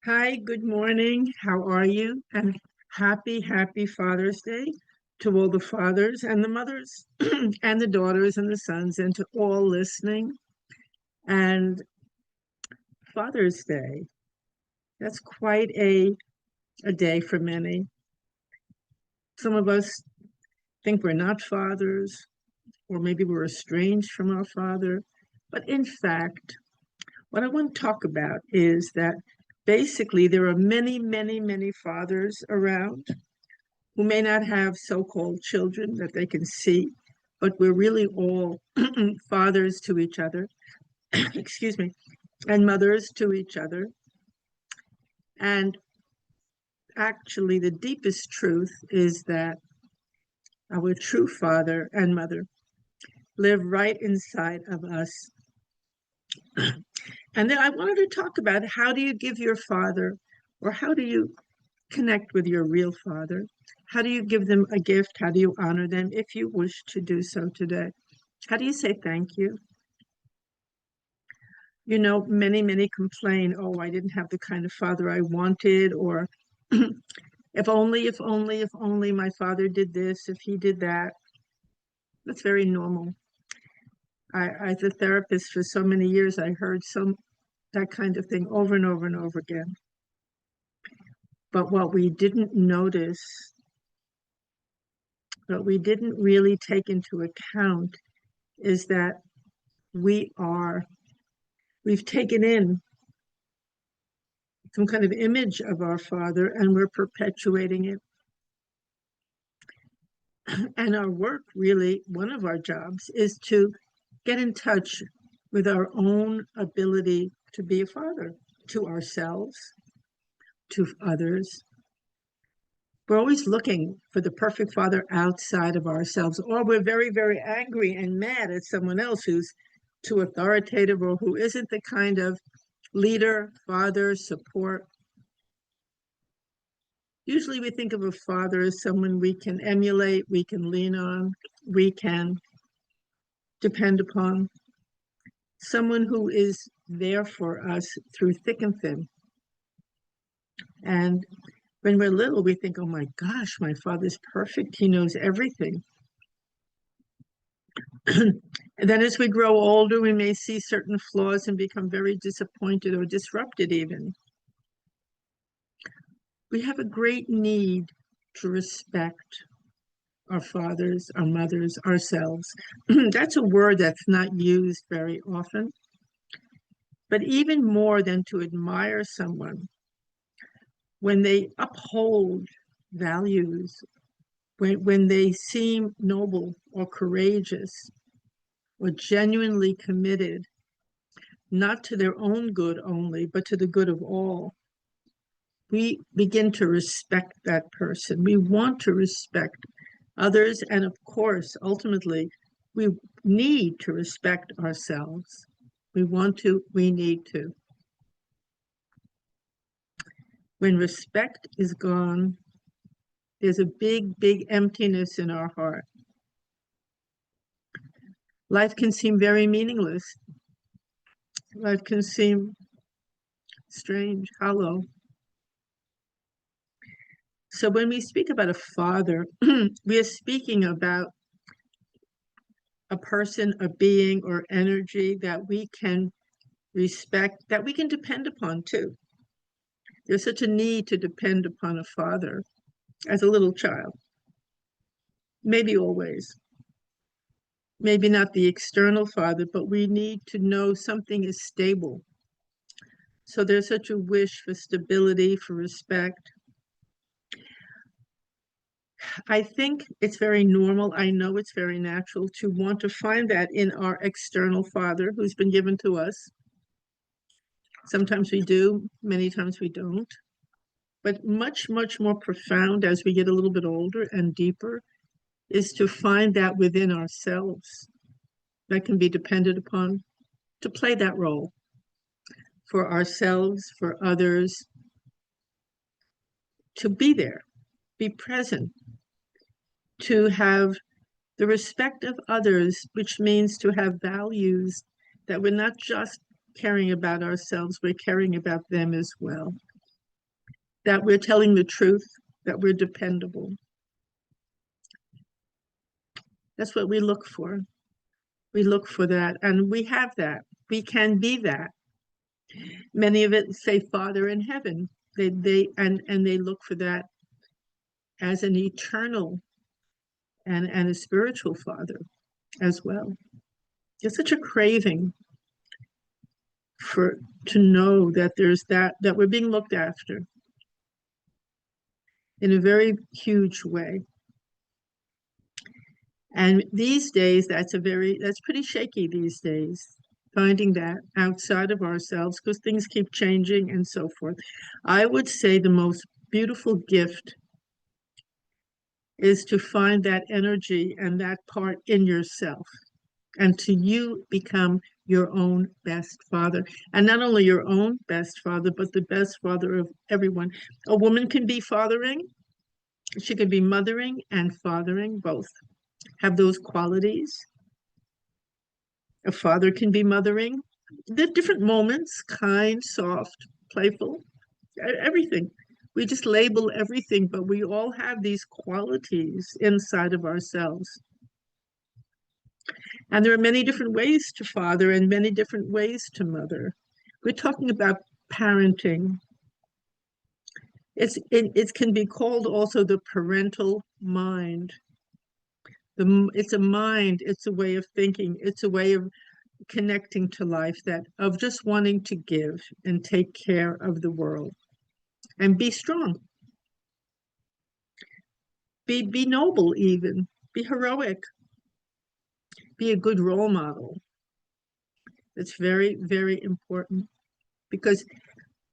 Hi, good morning. How are you? And happy Father's Day to all the fathers and the mothers and the daughters and the sons and to all listening. And Father's Day, that's quite a day for many. Some of us think we're not fathers, or maybe we're estranged from our father. But in fact, what I want to talk about is that basically there are many fathers around who may not have so-called children that they can see, but we're really all fathers to each other, excuse me, and mothers to each other. And actually, the deepest truth is that our true father and mother live right inside of us. And then I wanted to talk about how do you give your father, or how do you connect with your real father? How do you give them a gift? How do you honor them if you wish to do so today? How do you say thank you? Many complain, oh, I didn't have the kind of father I wanted, or if only my father did this, if he did that. That's very normal. As a therapist for so many years, I heard that kind of thing over and over and over again. But what we didn't notice, what we didn't really take into account is that we are, we've taken in some kind of image of our father and we're perpetuating it. And our work, really, one of our jobs is to get in touch with our own ability to be a father to ourselves, to others. We're always looking for the perfect father outside of ourselves, or we're very angry and mad at someone else who's too authoritative or who isn't the kind of leader, father, support. Usually we think of a father as someone we can emulate, we can lean on, we can depend upon, someone who is there for us through thick and thin. And when we're little, we think, oh my gosh, my father's perfect. He knows everything. And then as we grow older, we may see certain flaws and become very disappointed or disrupted even. We have a great need to respect our fathers, our mothers, ourselves. That's a word that's not used very often. But even more than to admire someone, when they uphold values, when they seem noble or courageous or genuinely committed, not to their own good only, but to the good of all, we begin to respect that person. We want to respect others. And of course, ultimately, we need to respect ourselves. We want to, we need to. When respect is gone, there's a big emptiness in our heart. Life can seem very meaningless. Life can seem strange, hollow. So when we speak about a father, we are speaking about a person, a being, or energy that we can respect, that we can depend upon too. There's such a need to depend upon a father as a little child. Maybe always. Maybe not the external father, but we need to know something is stable. So there's such a wish for stability, for respect. I think it's very normal. I know it's very natural to want to find that in our external father who's been given to us. Sometimes we do, many times we don't. But much more profound as we get a little bit older and deeper is to find that within ourselves that can be depended upon to play that role for ourselves, for others, to be there, be present, to have the respect of others, which means to have values that we're not just caring about ourselves, we're caring about them as well. that we're telling the truth, that we're dependable. That's what we look for. We look for that, and we have that. We can be that. Many of it say Father in heaven. And they look for that as an eternal and a spiritual father as well. There's such a craving for to know that there's that we're being looked after in a very huge way. And these days, that's pretty shaky these days, finding that outside of ourselves because things keep changing and so forth. I would say the most beautiful gift is to find that energy and that part in yourself and to you become your own best father. And not only your own best father, but the best father of everyone. A woman can be fathering, she can be mothering and fathering, both have those qualities. A father can be mothering. There are different moments, kind, soft, playful, everything. We just label everything, but we all have these qualities inside of ourselves. And there are many different ways to father and many different ways to mother. We're talking about parenting. It can be called also the parental mind. It's a mind, it's a way of thinking, it's a way of connecting to life, that of just wanting to give and take care of the world and be strong, be noble, even be heroic, be a good role model. It's very, very important because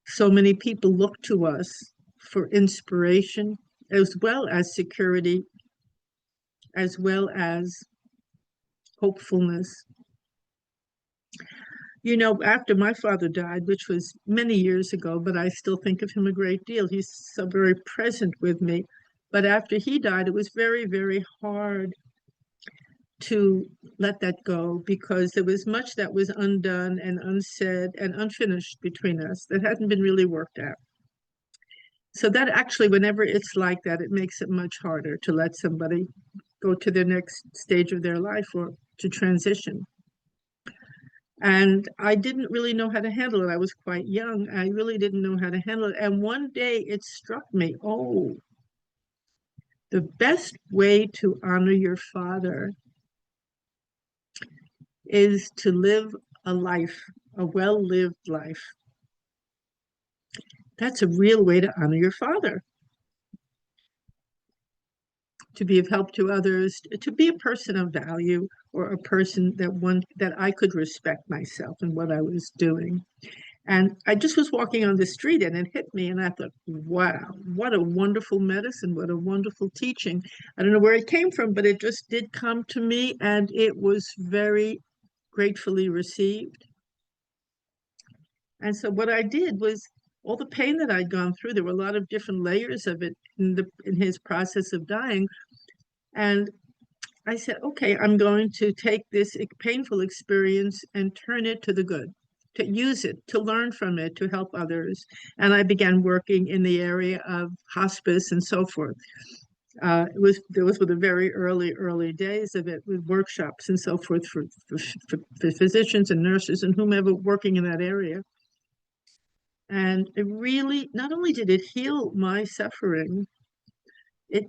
so many people look to us for inspiration as well as security, as well as hopefulness. You know, after my father died, which was many years ago, but I still think of him a great deal. He's so very present with me. But after he died, it was very, very hard to let that go because there was much that was undone and unsaid and unfinished between us that hadn't been really worked out. So that actually, whenever it's like that, it makes it much harder to let somebody go to the next stage of their life or to transition. And I didn't really know how to handle it. I was quite young. I really didn't know how to handle it. And one day it struck me, oh, the best way to honor your father is to live a life, a well-lived life. That's a real way to honor your father. To be of help to others, to be a person of value, or a person that I could respect myself and what I was doing. And I just was walking on the street and it hit me, and I thought, wow, what a wonderful medicine, what a wonderful teaching. I don't know where it came from, but it just did come to me, and it was very gratefully received. And so what I did was all the pain that I'd gone through, there were a lot of different layers of it in his process of dying. And I said, okay, I'm going to take this painful experience and turn it to the good, to use it, to learn from it, to help others. And I began working in the area of hospice and so forth. It was with the very early days of it, with workshops and so forth for physicians and nurses and whomever working in that area. And it really, not only did it heal my suffering, it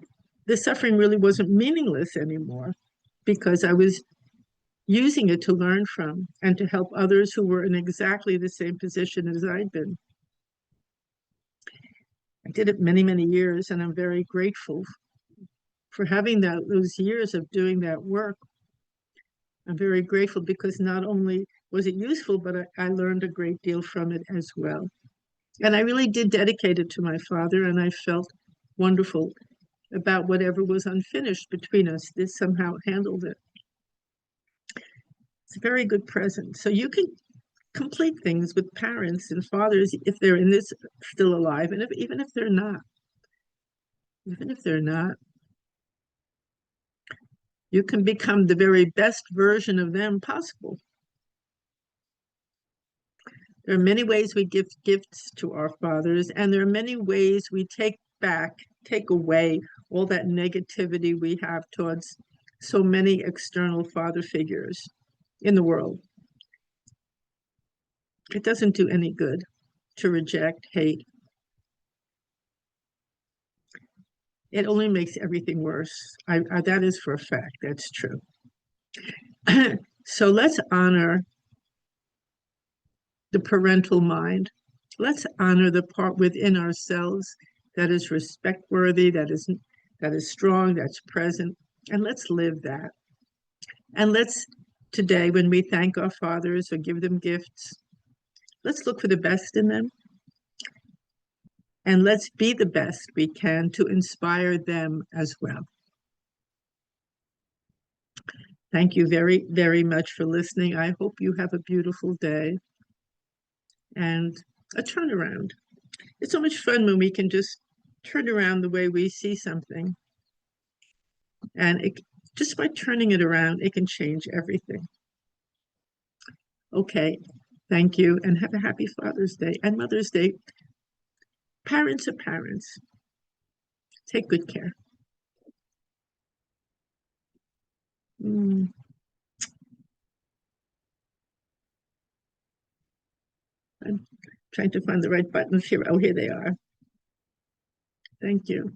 the suffering really wasn't meaningless anymore because I was using it to learn from and to help others who were in exactly the same position as I'd been. I did it many, many years, and I'm very grateful for having those years of doing that work. I'm very grateful because not only was it useful, but I learned a great deal from it as well. And I really did dedicate it to my father, and I felt wonderful about whatever was unfinished between us. This somehow handled it. It's a very good present. So you can complete things with parents and fathers if they're in this still alive, and even if they're not, even if they're not, you can become the very best version of them possible. There are many ways we give gifts to our fathers, and there are many ways we take away all that negativity we have towards so many external father figures in the world. It doesn't do any good to reject, hate. It only makes everything worse. That is for a fact. That's true. So let's honor the parental mind. Let's honor the part within ourselves that is respect worthy, that is strong, that's present, and let's live that. And let's today, when we thank our fathers or give them gifts, let's look for the best in them, and let's be the best we can to inspire them as well. Thank you very, very much for listening. I hope you have a beautiful day and a turnaround. It's so much fun when we can just turn around the way we see something. And just by turning it around, it can change everything. Okay, thank you, and have a happy Father's Day and Mother's Day. Parents are parents. Take good care. Mm, I'm trying to find the right buttons here. Oh, here they are. Thank you.